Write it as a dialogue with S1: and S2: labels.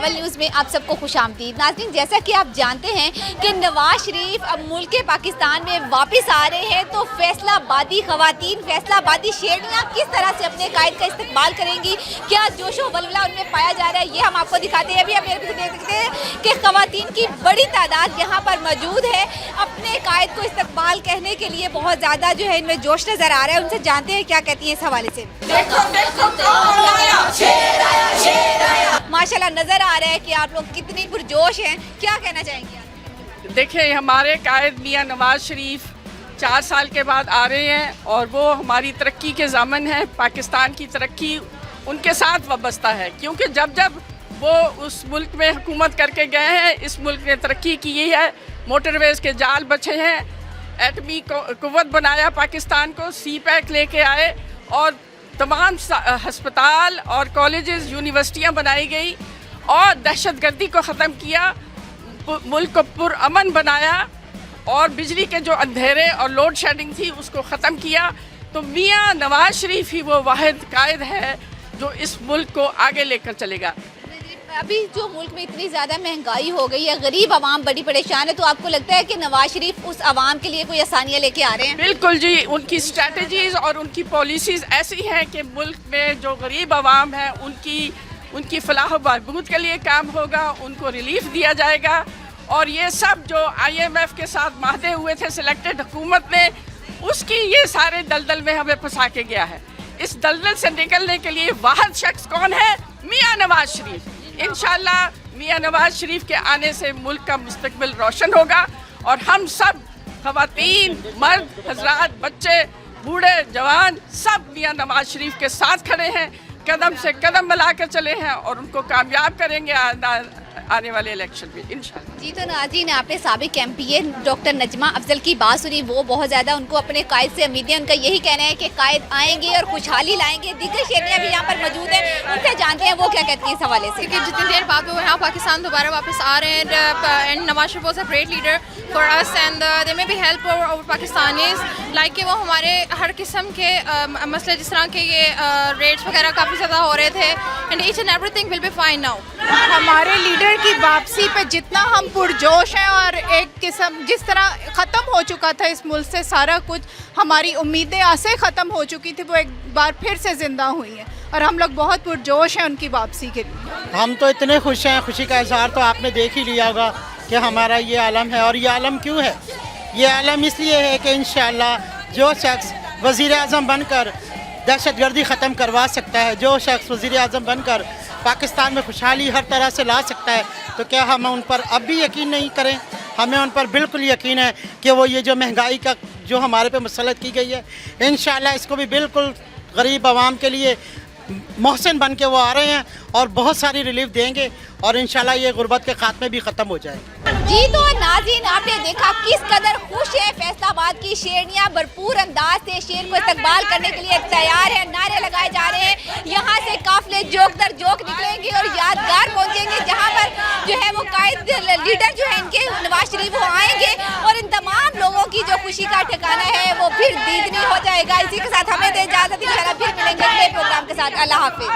S1: Novel news में आप सबको खुशामदीद। नाज़रीन, जैसा कि आप जानते हैं कि नवाज शरीफ अब मुल्क पाकिस्तान में वापस आ रहे हैं, तो फैसलाबादी खवातीन, फैसलाबादी शेरनियाँ किस तरह से अपने कायद का इस्तकबाल करेंगी, क्या जोशो वल्वला उनमें पाया जा रहा है, ये हम आपको दिखाते हैं। अभी आप मेरे देख सकते हैं कि खवातीन की बड़ी तादाद यहाँ पर मौजूद है। अपने कायद को इस्तकबाल कहने के लिए बहुत ज़्यादा जो है इनमें जोश नज़र आ रहा है। उनसे जानते हैं क्या कहती हैं इस हवाले से। माशाल्लाह नजर आ रहा है कि आप लोग कितनी पुरजोश हैं, क्या कहना चाहेंगे आप?
S2: देखिए, हमारे कायद मियां नवाज शरीफ 4 साल के बाद आ रहे हैं और वो हमारी तरक्की के ज़ामन है। पाकिस्तान की तरक्की उनके साथ वाबस्ता है, क्योंकि जब जब वो उस मुल्क में हुकूमत करके गए हैं, इस मुल्क ने तरक्की की है। मोटरवेज़ के जाल बचे हैं, एटमी कुव्वत बनाया पाकिस्तान को, सी पैक लेके आए और तमाम हस्पताल और कॉलेजेस, यूनिवर्सिटियां बनाई गई और दहशतगर्दी को ख़त्म किया, मुल्क को पुरअमन बनाया और बिजली के जो अंधेरे और लोड शेडिंग थी उसको ख़त्म किया। तो मियां नवाज शरीफ ही वो वाहिद कायद है जो इस मुल्क को आगे लेकर चलेगा।
S1: अभी जो मुल्क में इतनी ज़्यादा महंगाई हो गई है, गरीब आवाम बड़ी परेशान है, तो आपको लगता है कि नवाज शरीफ उस आवाम के लिए कोई आसानियाँ लेके आ रहे हैं?
S2: बिल्कुल जी, उनकी स्ट्रेटजीज और उनकी पॉलिसीज़ ऐसी हैं कि मुल्क में जो गरीब आवाम है उनकी फलाह बहबूद के लिए काम होगा, उनको रिलीफ दिया जाएगा। और ये सब जो IMF के साथ माहदे हुए थे सिलेक्टेड हुकूमत ने, उसकी ये सारे दलदल में हमें फंसा के गया है। इस दलदल से निकलने के लिए वाहिद शख्स कौन है? मियां नवाज शरीफ। इंशाल्लाह मियां नवाज शरीफ के आने से मुल्क का मुस्तकबिल रोशन होगा और हम सब खवातीन, मर्द, हजरात, बच्चे, बूढ़े, जवान सब मियां नवाज शरीफ के साथ खड़े हैं, कदम से कदम मिलाकर चले हैं और उनको कामयाब करेंगे आने वाले इलेक्शन में इंशाल्लाह।
S1: जी, तो नाज़रीन, आपने साबिक MP डॉक्टर नजमा अफजल की बात सुनी। वो बहुत ज़्यादा उनको अपने कायद से उम्मीद है, उनका यही कहना है कि कायद आएंगे और खुशहाली लाएंगे। दीगर शेरनियाँ भी यहाँ पर मौजूद हैं, उनसे जानते हैं वो क्या कहती हैं इस हवाले से।
S3: कि जितनी देर बाद वो यहाँ पाकिस्तान दोबारा वापस आ रहे हैं, and Nawaz Sharif was a great leader for us and they may be help over Pakistanis, like कि वो हमारे हर किस्म के मसले, जिस तरह के ये रेट्स वगैरह काफ़ी ज़्यादा हो रहे थे, and each and everything will be fine now.
S4: हमारे लीडर की वापसी पे जितना हम पुरजोश हैं और एक किस्म जिस तरह ख़त्म हो चुका था इस मुल्क से सारा कुछ, हमारी उम्मीदें ऐसे ख़त्म हो चुकी थी, वो एक बार फिर से ज़िंदा हुई हैं और हम लोग बहुत पुरजोश हैं उनकी वापसी के लिए।
S5: हम तो इतने खुश हैं, खुशी का इजहार तो आपने देख ही लिया होगा कि हमारा ये आलम है। और ये आलम क्यों है? ये आलम इसलिए है कि इंशाअल्लाह जो शख्स वज़ीर आज़म बनकर दहशतगर्दी ख़त्म करवा सकता है, जो शख्स वज़ीर आज़म बनकर पाकिस्तान में खुशहाली हर तरह से ला सकता है, तो क्या हम उन पर अब भी यकीन नहीं करें? हमें उन पर बिल्कुल यकीन है कि वो ये जो महंगाई का जो हमारे पे मुसल्लत की गई है, इंशाअल्लाह इसको भी बिल्कुल गरीब आवाम के लिए मोहसिन बन के वो आ रहे हैं और बहुत सारी रिलीफ देंगे और इंशाल्लाह ये गुर्बत के खात्मे भी ख़त्म हो जाएंगे।
S1: जी, तो नाज़रीन, आपने देखा किस कदर खुश है फैसलाबाद की शेरनियाँ, भरपूर अंदाज से शेर को इस्तकबाल करने के लिए तैयार है। नारे लगाए जा रहे हैं, यहाँ से काफिले जोक दर जोक निकलेंगे और यादगार पहुँचेंगे, जहाँ पर जो है वो कायद लीडर जो है इनके नवाज शरीफ वो आएंगे और इन तमाम लोगों की जो खुशी का ठिकाना है वो फिर दीदनी हो जाएगा। इसी के साथ हमें दे इजाज़त, इंशाल्लाह फिर मिलेंगे नए प्रोग्राम के साथ। अल्लाह हाफिज़।